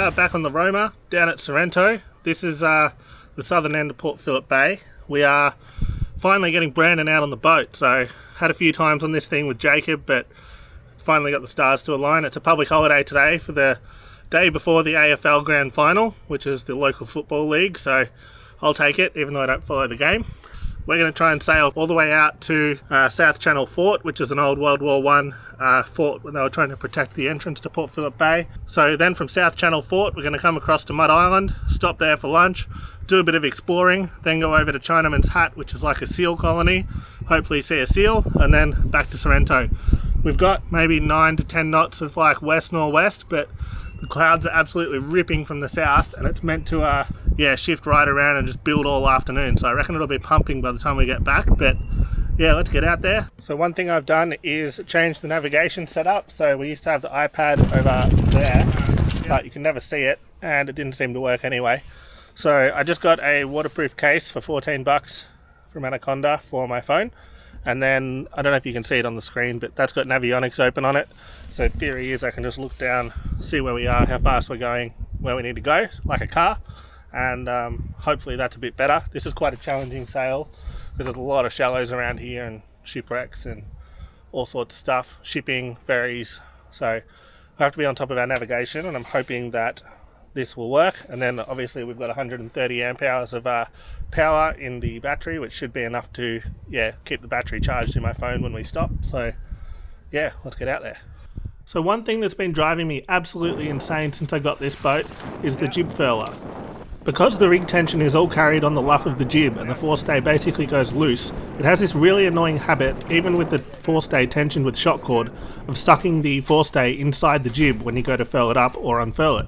are back on the Roma down at Sorrento. This is the southern end of Port Phillip Bay. We are finally getting Brandon out on the boat. So had a few times on this thing with Jacob, but finally got the stars to align. It's a public holiday today for the day before the AFL Grand Final, which is the local football league. So I'll take it, even though I don't follow the game. We're going to try and sail all the way out to South Channel Fort, which is an old World War I fort when they were trying to protect the entrance to Port Phillip Bay. So then from South Channel Fort, we're going to come across to Mud Island, stop there for lunch, do a bit of exploring, then go over to Chinaman's Hat, which is like a seal colony, hopefully see a seal, and then back to Sorrento. We've got maybe 9 to 10 knots of like west-northwest, but the clouds are absolutely ripping from the south, and it's meant to shift right around and just build all afternoon. So I reckon it'll be pumping by the time we get back, but yeah, let's get out there. So one thing I've done is change the navigation setup. So we used to have the iPad over there, but you can never see it, and it didn't seem to work anyway. So I just got a waterproof case for 14 bucks from Anaconda for my phone. And then, I don't know if you can see it on the screen, but that's got Navionics open on it. So theory is I can just look down, see where we are, how fast we're going, where we need to go, like a car. And hopefully that's a bit better. This is quite a challenging sail, because there's a lot of shallows around here and shipwrecks and all sorts of stuff, shipping, ferries. So I have to be on top of our navigation, and I'm hoping that this will work. And then obviously we've got 130 amp hours of power in the battery, which should be enough to keep the battery charged in my phone when we stop. So yeah, let's get out there. So one thing that's been driving me absolutely insane since I got this boat is the jib furler. Because the rig tension is all carried on the luff of the jib and the forestay basically goes loose, it has this really annoying habit, even with the forestay tensioned with shock cord, of sucking the forestay inside the jib when you go to furl it up or unfurl it.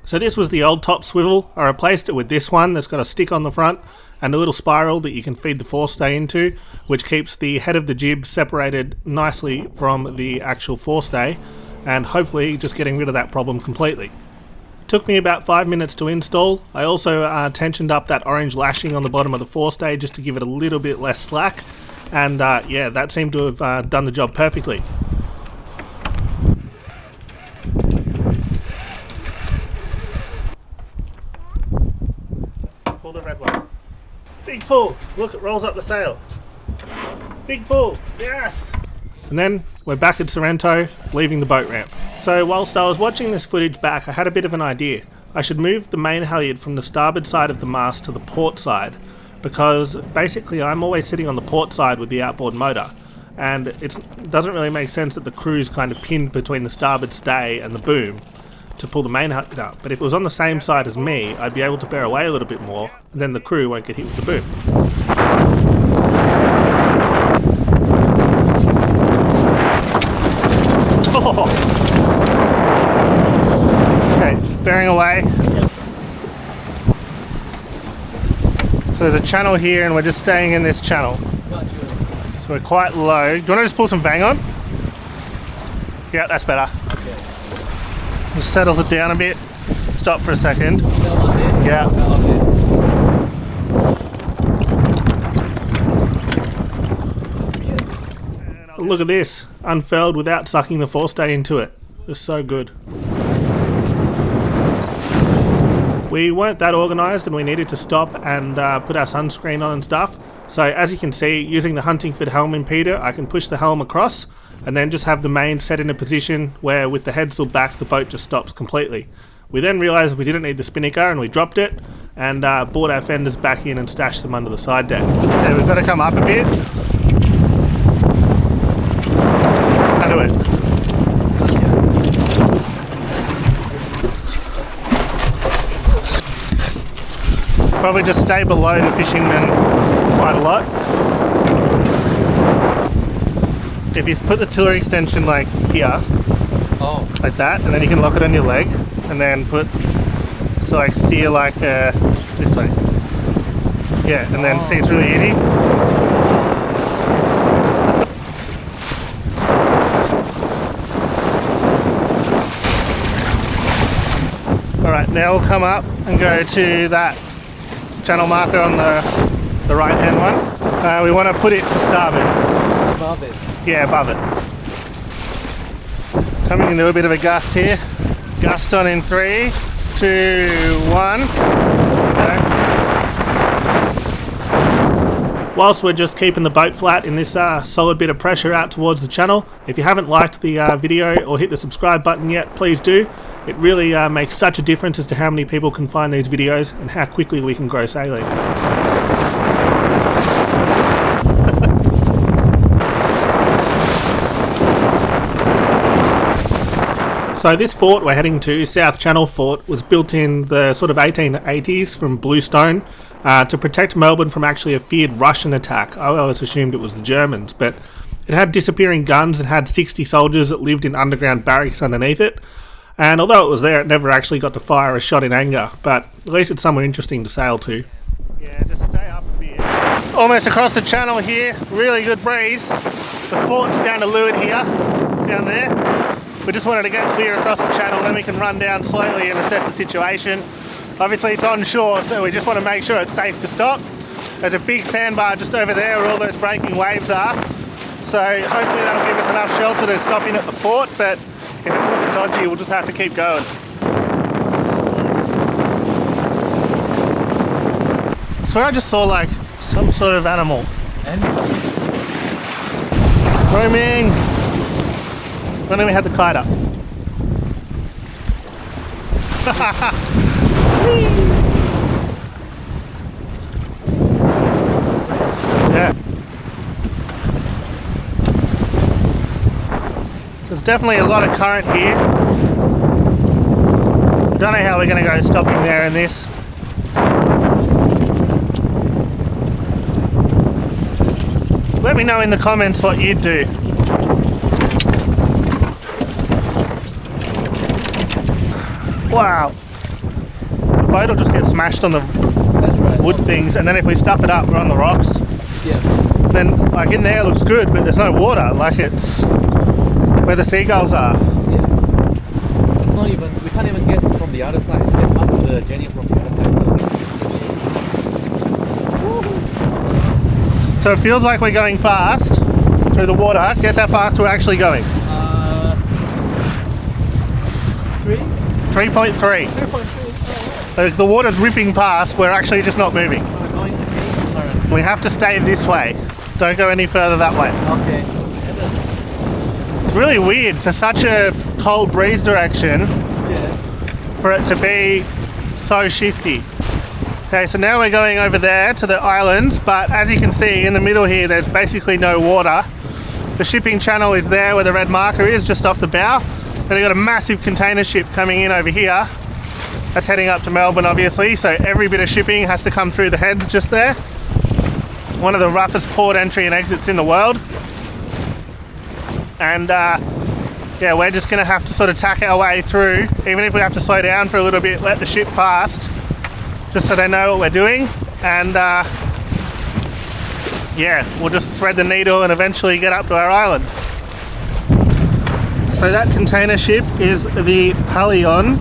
So this was the old top swivel. I replaced it with this one that's got a stick on the front and a little spiral that you can feed the forestay into, which keeps the head of the jib separated nicely from the actual forestay, and hopefully just getting rid of that problem completely. Took me about 5 minutes to install. I also tensioned up that orange lashing on the bottom of the forestay just to give it a little bit less slack, and that seemed to have done the job perfectly. Pull the red one. Big pull! Look, it rolls up the sail. Big pull! Yes! And then we're back at Sorrento, leaving the boat ramp. So whilst I was watching this footage back, I had a bit of an idea. I should move the main halyard from the starboard side of the mast to the port side, because basically I'm always sitting on the port side with the outboard motor, and it doesn't really make sense that the crew's kind of pinned between the starboard stay and the boom to pull the main halyard up. But if it was on the same side as me, I'd be able to bear away a little bit more, and then the crew won't get hit with the boom. Okay, bearing away. So there's a channel here and we're just staying in this channel. So we're quite low. Do you want to just pull some vang on? Yeah, that's better. Just settles it down a bit. Stop for a second. Yeah. Look at this, unfurled without sucking the forestay into it. It's so good. We weren't that organised and we needed to stop and put our sunscreen on and stuff. So as you can see, using the Huntingford helm impeder, I can push the helm across and then just have the main set in a position where with the head still back, the boat just stops completely. We then realised we didn't need the spinnaker and we dropped it and brought our fenders back in and stashed them under the side deck. Okay, we've got to come up a bit. Do it. Probably just stay below the fishermen quite a lot. If you put the tiller extension like here, like that, and then you can lock it on your leg, and then steer like this way. Yeah, and then see, it's really easy. Alright, now we'll come up and go to that channel marker on the right hand one. We want to put it to starboard. Above it? Yeah, above it. Coming into a bit of a gust here. Gust on in 3, 2, 1. Okay. Whilst we're just keeping the boat flat in this solid bit of pressure out towards the channel, if you haven't liked the video or hit the subscribe button yet, please do. It really makes such a difference as to how many people can find these videos and how quickly we can grow sailing. So this fort we're heading to, South Channel Fort, was built in the sort of 1880s from bluestone to protect Melbourne from actually a feared Russian attack. I always assumed it was the Germans, but it had disappearing guns and had 60 soldiers that lived in underground barracks underneath it. And although it was there, it never actually got to fire a shot in anger, but at least it's somewhere interesting to sail to. Yeah, just stay up a bit. Almost across the channel here, really good breeze. The fort's down to leeward here, down there. We just wanted to get clear across the channel, then we can run down slowly and assess the situation. Obviously it's onshore, so we just want to make sure it's safe to stop. There's a big sandbar just over there where all those breaking waves are. So hopefully that'll give us enough shelter to stop in at the fort, but if it's looking dodgy, we'll just have to keep going. So I just saw like some sort of animal. Roaming. When we had the kite up. Yeah. There's definitely a lot of current here. I don't know how we're going to go stopping there in this. Let me know in the comments what you'd do. Wow. The boat will just get smashed on the wood things, and then if we stuff it up, we're on the rocks. Yeah. Then, like in there, it looks good, but there's no water. Like it's where the seagulls are. Yeah. It's not even. We can't even get from the other side. Get up to the Jenny from the other side. So it feels like we're going fast through the water. Guess how fast we're actually going? 3.3. 3.3. The water's ripping past, we're actually just not moving. So we're going to be, we have to stay this way. Don't go any further that way. Okay. It's really weird for such a cold breeze direction, for it to be so shifty. Okay, so now we're going over there to the islands, but as you can see in the middle here, there's basically no water. The shipping channel is there where the red marker is, just off the bow. Then we've got a massive container ship coming in over here. That's heading up to Melbourne, obviously, so every bit of shipping has to come through the heads just there. One of the roughest port entry and exits in the world. And yeah, we're just going to have to sort of tack our way through, even if we have to slow down for a little bit, let the ship past, just so they know what we're doing. And yeah, we'll just thread the needle and eventually get up to our island. So that container ship is the Palion.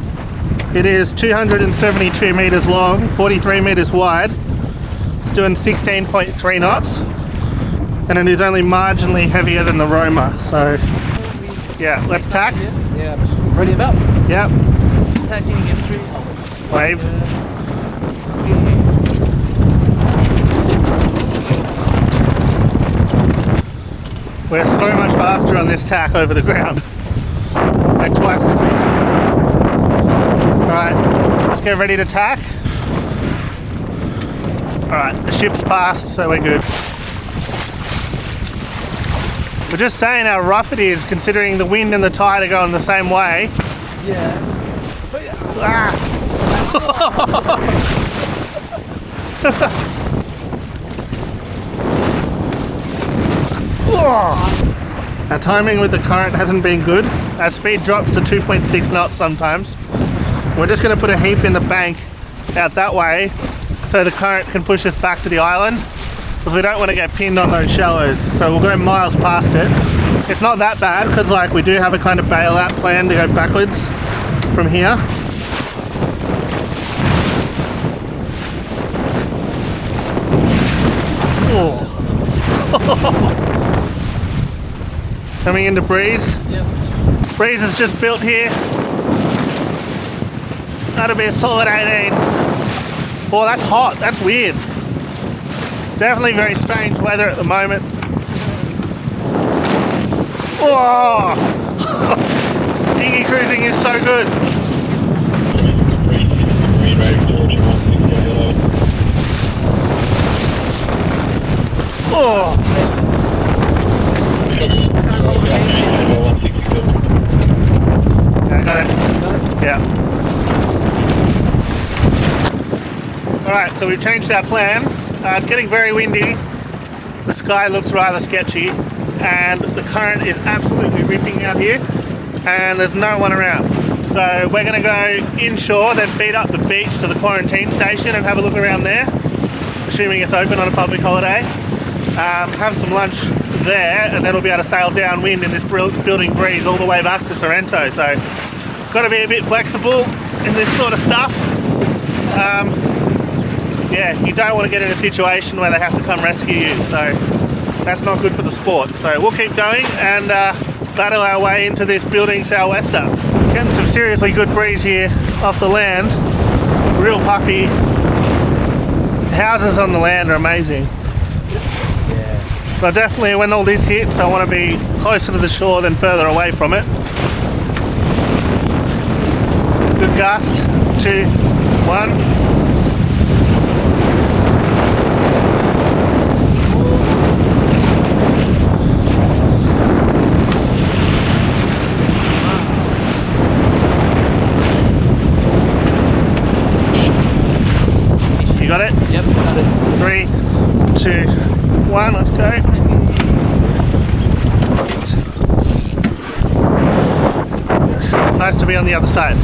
It is 272 metres long, 43 metres wide. It's doing 16.3 knots, and it is only marginally heavier than the Roma. So yeah, let's tack. Yeah, ready about? Yep. Tacking M3. Wave. We're so much faster on this tack over the ground. Like twice as quick. Alright, let's get ready to tack. Alright, the ship's passed, so we're good. We're just saying how rough it is, considering the wind and the tide are going the same way. Yeah. Ah. Our timing with the current hasn't been good. Our speed drops to 2.6 knots sometimes. We're just going to put a heap in the bank out that way so the current can push us back to the island, because we don't want to get pinned on those shallows. So we'll go miles past it. It's not that bad because like we do have a kind of bailout plan to go backwards from here. Oh. Coming into breeze. Yep. Breeze is just built here. That'll be a solid 18. Oh, that's hot. That's weird. Definitely very strange weather at the moment. Oh! Dinghy cruising is so good. Oh! Okay, got it. Yeah. Alright, so we've changed our plan. It's getting very windy. The sky looks rather sketchy, and the current is absolutely ripping out here, and there's no one around. So we're going to go inshore, then beat up the beach to the quarantine station and have a look around there, assuming it's open on a public holiday. Have some lunch there, and then we'll be able to sail downwind in this building breeze all the way back to Sorrento. So got to be a bit flexible in this sort of stuff. Yeah, you don't want to get in a situation where they have to come rescue you, so that's not good for the sport. So we'll keep going and battle our way into this building sou'wester. Getting some seriously good breeze here off the land, real puffy. Houses on the land are amazing. But definitely when all this hits, I want to be closer to the shore than further away from it. Good gust, 2, 1. You got it? Yep, got it. 3, 2, 1, let's go. Nice to be on the other side.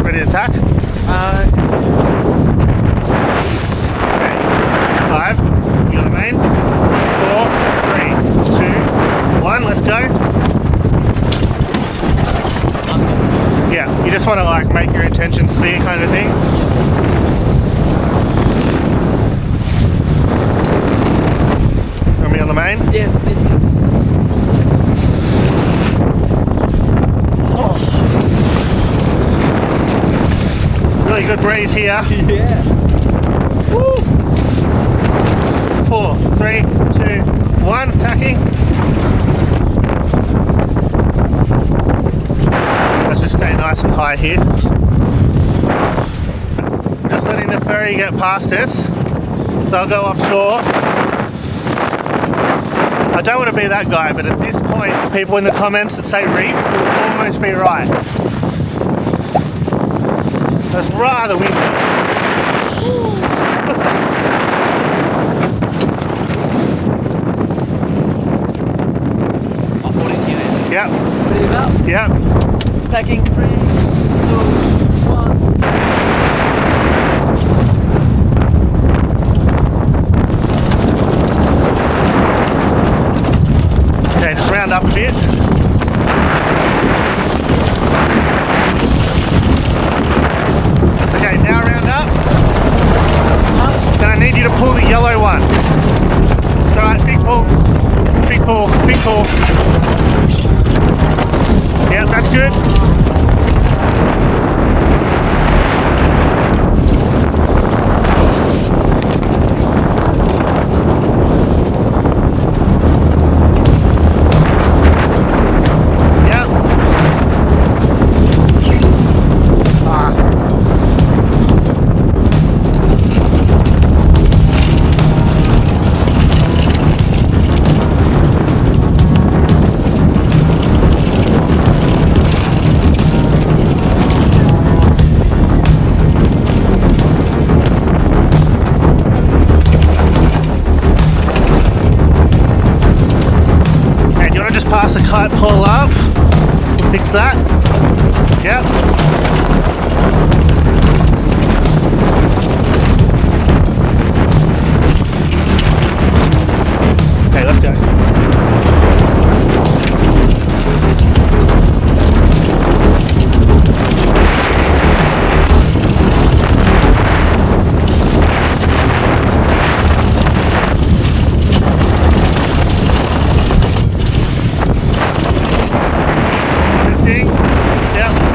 Ready to attack? Okay. 5, you got the main. 4, 3, 2, 1, let's go. Yeah, you just want to like make your intentions clear kind of thing. Want me on the main? Yes, please. Oh. Really good breeze here. Yeah. Woo. 4, 3, 2, 1, attacking. Let's just stay nice and high here. Just letting the ferry get past us. They'll go offshore. I don't want to be that guy, but at this point, people in the comments that say reef will almost be right. That's rather windy. I'm putting here. Yep. Ready now? Yep. Attacking 3, 2, 1. Okay, just round up a bit. Okay, now round up. Then I need you to pull the yellow one. Alright, big pull. Big pull. Big pull. Yep, that's good. Pass the kite pull up, fix that. Yep. Okay, let's go. Ding. Yep.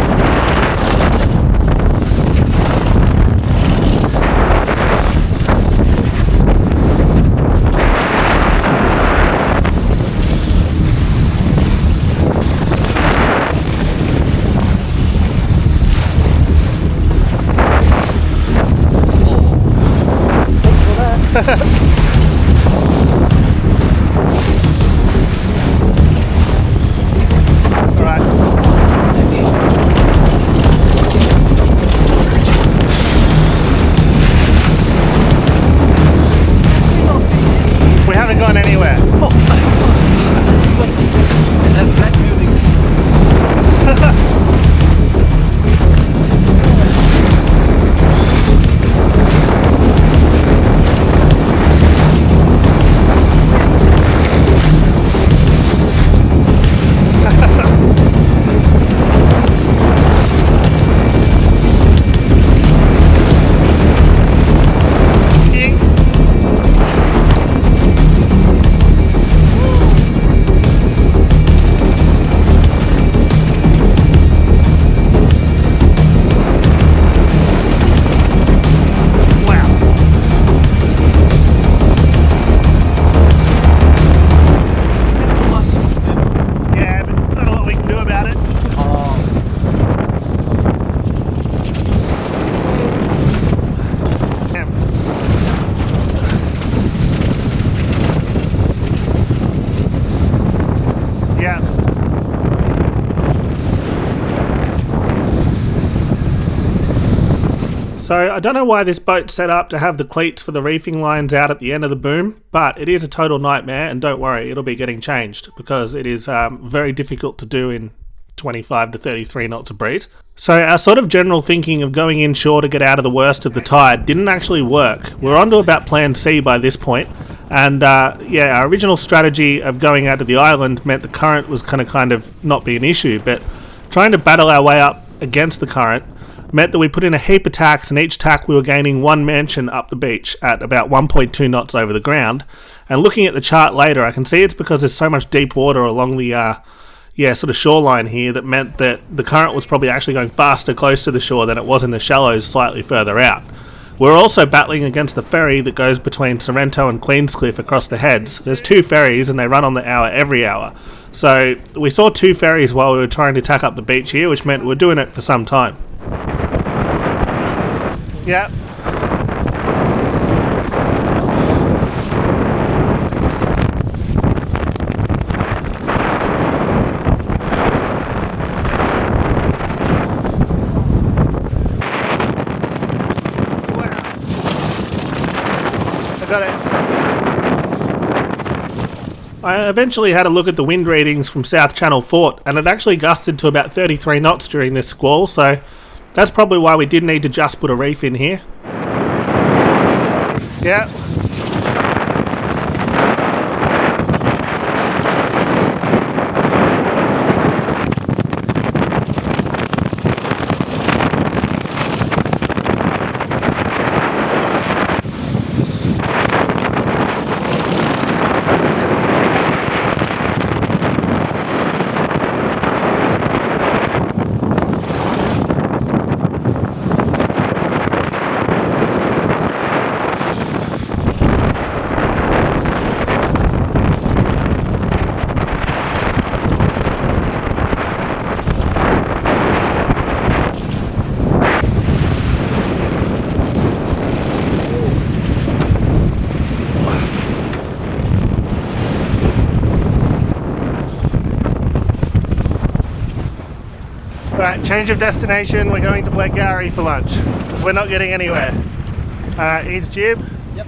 So I don't know why this boat's set up to have the cleats for the reefing lines out at the end of the boom, but it is a total nightmare, and don't worry, it'll be getting changed because it is very difficult to do in 25 to 33 knots of breeze. So our sort of general thinking of going inshore to get out of the worst of the tide didn't actually work. We're on to about plan C by this point, and our original strategy of going out to the island meant the current was going to kind of not be an issue, but trying to battle our way up against the current meant that we put in a heap of tacks, and each tack we were gaining one mansion up the beach at about 1.2 knots over the ground. And looking at the chart later, I can see it's because there's so much deep water along the sort of shoreline here that meant that the current was probably actually going faster close to the shore than it was in the shallows slightly further out. We're also battling against the ferry that goes between Sorrento and Queenscliff across the heads. There's two ferries and they run on the hour every hour. So we saw two ferries while we were trying to tack up the beach here, which meant we're doing it for some time. Yep. Got it. I eventually had a look at the wind readings from South Channel Fort, and it actually gusted to about 33 knots during this squall, so that's probably why we did need to just put a reef in here. Yeah. Right, change of destination. We're going to Blackgowrie for lunch because we're not getting anywhere. Ease jib. Yep.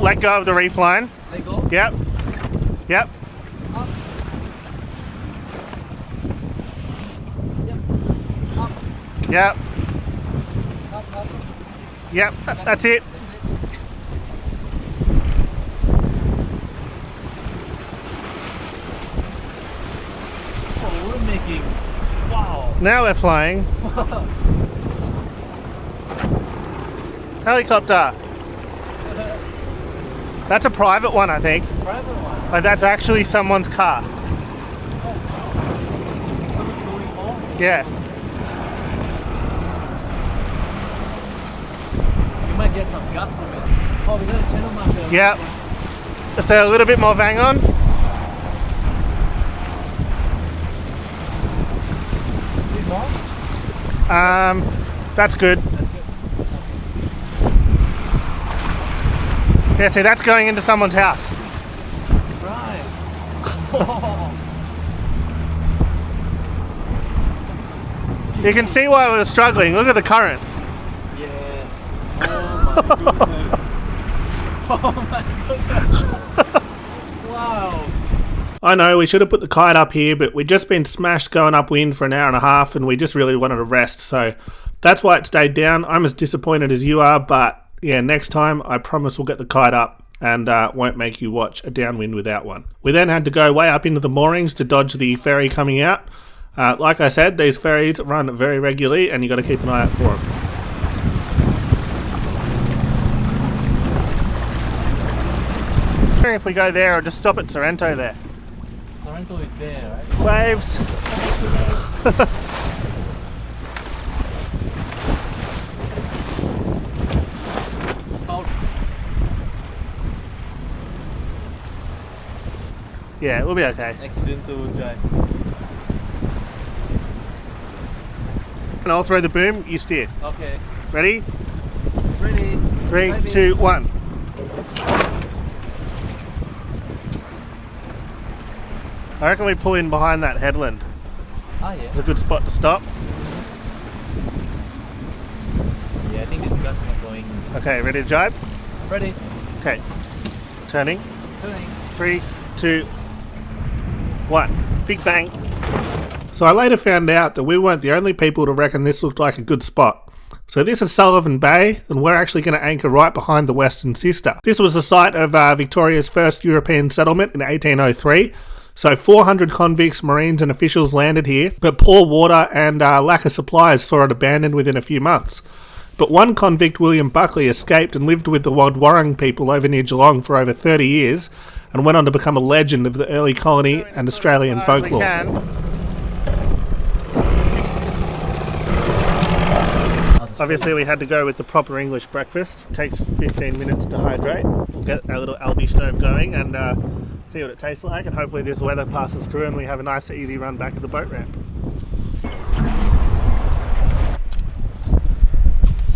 Let go of the reef line. Let go. Yep. Yep. Up. Yep. Up. Yep. Up, up. Yep. That's it. Oh, we're making. Wow. Now we're flying. Helicopter. That's a private one, I think. Private one. Like that's actually someone's car. Oh, Yeah. You might get some gusts from it. Oh, we got a channel marker. Yeah. Just a little bit more bang on. A bit more? That's good. That's good. Yeah, see, that's going into someone's house. Right. You can see why we were struggling. Look at the current. Yeah. Oh my goodness. Oh my goodness. Wow. I know we should have put the kite up here, but we'd just been smashed going upwind for an hour and a half, and we just really wanted to rest, so that's why it stayed down. I'm as disappointed as you are, but yeah, next time I promise we'll get the kite up and won't make you watch a downwind without one. We then had to go way up into the moorings to dodge the ferry coming out. Like I said, these ferries run very regularly, and you got to keep an eye out for them. If we go there or just stop at Sorrento there. Sorrento is there, right? Waves. Oh, Yeah, we'll be okay. accidental drive. And I'll throw the boom, you steer. Okay. Ready? Ready. 3, Diving. 2, 1. I reckon we pull in behind that headland. Ah, yeah. It's a good spot to stop. Yeah, I think this gut's not going. Okay, ready to jibe? Ready. Okay. Turning. Turning. 3, 2, 1. Big bang. So I later found out that we weren't the only people to reckon this looked like a good spot. So this is Sullivan Bay, and we're actually going to anchor right behind the western sister. This was the site of Victoria's first European settlement in 1803. So 400 convicts, marines and officials landed here, but poor water and lack of supplies saw it abandoned within a few months. But one convict, William Buckley, escaped and lived with the Wadwarang people over near Geelong for over 30 years and went on to become a legend of the early colony and Australian folklore. Obviously we had to go with the proper English breakfast. It takes 15 minutes to hydrate. We'll get our little Aldi stove going and see what it tastes like, and hopefully this weather passes through and we have a nice easy run back to the boat ramp.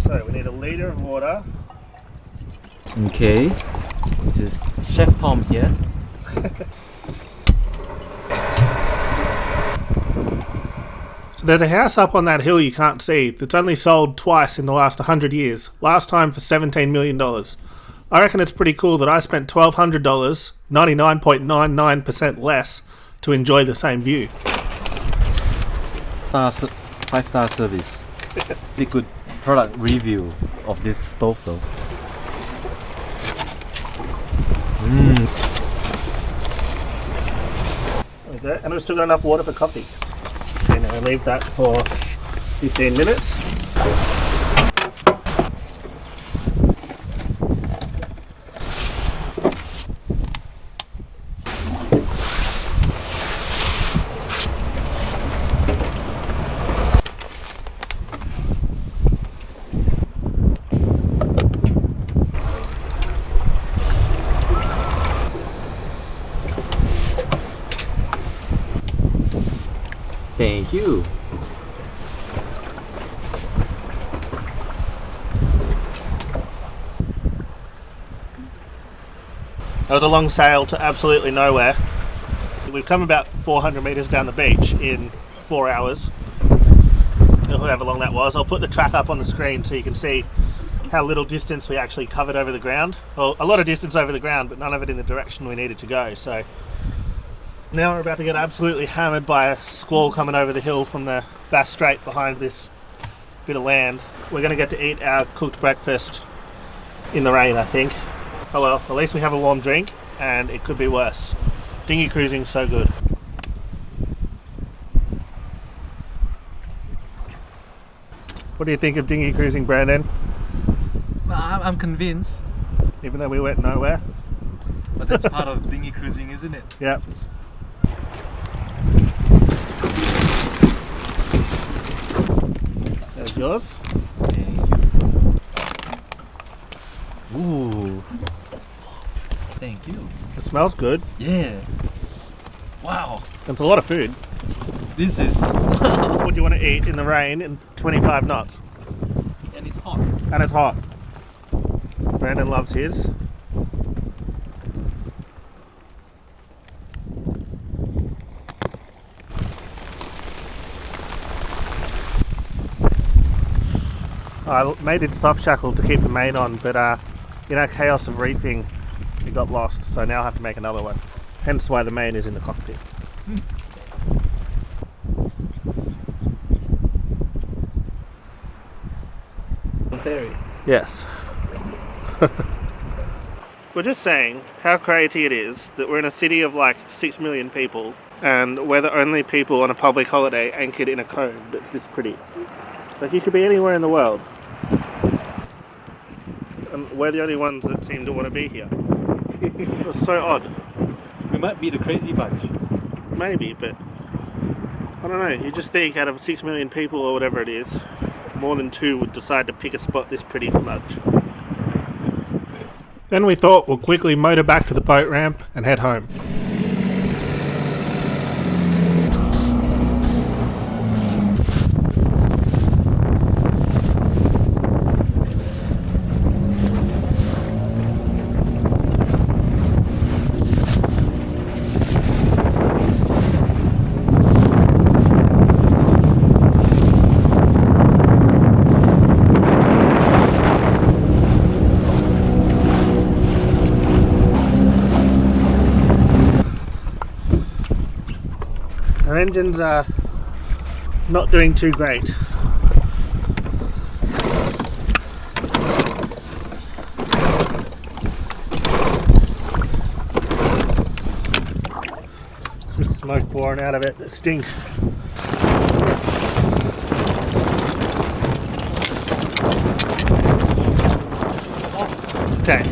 So we need a litre of water. Okay. This is Chef Tom here. So there's a house up on that hill you can't see that's only sold twice in the last 100 years. Last time for $17 million. I reckon it's pretty cool that I spent $1,200, 99.99% less, to enjoy the same view. 5-star service. Pretty good product review of this stove though. Okay, and we've still got enough water for coffee. Okay, now we leave that for 15 minutes. Thank you. That was a long sail to absolutely nowhere. We've come about 400 metres down the beach in 4 hours, or however long that was. I'll put the track up on the screen so you can see how little distance we actually covered over the ground. Well, a lot of distance over the ground, but none of it in the direction we needed to go. So now we're about to get absolutely hammered by a squall coming over the hill from the Bass Strait behind this bit of land. We're going to get to eat our cooked breakfast in the rain, I think. Oh well, at least we have a warm drink, and it could be worse. Dinghy cruising's so good. What do you think of dinghy cruising, Brandon? I'm convinced. Even though we went nowhere? But that's part of dinghy cruising, isn't it? Yep. yours. Thank you. Ooh. Thank you. It smells good. Yeah. Wow. It's a lot of food. This is. What do you want to eat in the rain in 25 knots? And it's hot. And it's hot. Brandon loves his. I made it soft shackle to keep the main on, but you know, chaos of reefing, it got lost, so now I have to make another one. Hence why the main is in the cockpit. The ferry. Yes. We're just saying how crazy it is that we're in a city of like 6 million people and we're the only people on a public holiday anchored in a cove that's this pretty. Like, you could be anywhere in the world. And we're the only ones that seem to want to be here. It's so odd. We might be the crazy bunch. Maybe, but I don't know. You just think out of 6 million people or whatever it is, more than 2 would decide to pick a spot this pretty for lunch. Then we thought we'll quickly motor back to the boat ramp and head home. Our engines are not doing too great. Just smoke pouring out of it that stinks. Okay.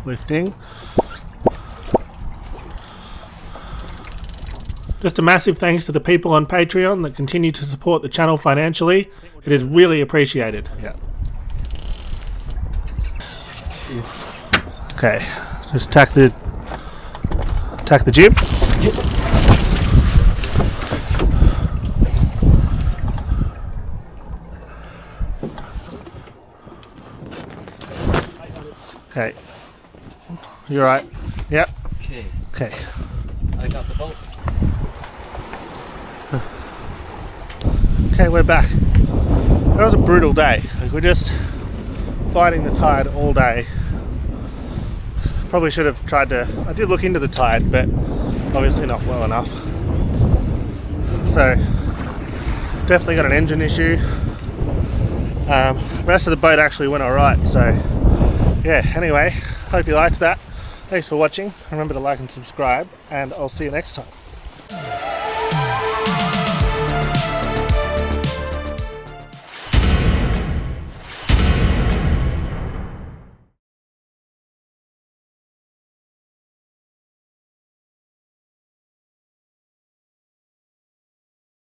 Lifting. Just a massive thanks to the people on Patreon that continue to support the channel financially. It is really appreciated. Yeah. Okay, just tack the jib. Okay. You're right. Yep. Okay. Okay. I got the boat. Okay, we're back. That was a brutal day. Like, we're just fighting the tide all day. Probably should have tried to... I did look into the tide, but obviously not well enough. So, definitely got an engine issue. The rest of the boat actually went alright, so yeah, anyway, hope you liked that. Thanks for watching. Remember to like and subscribe, and I'll see you next time.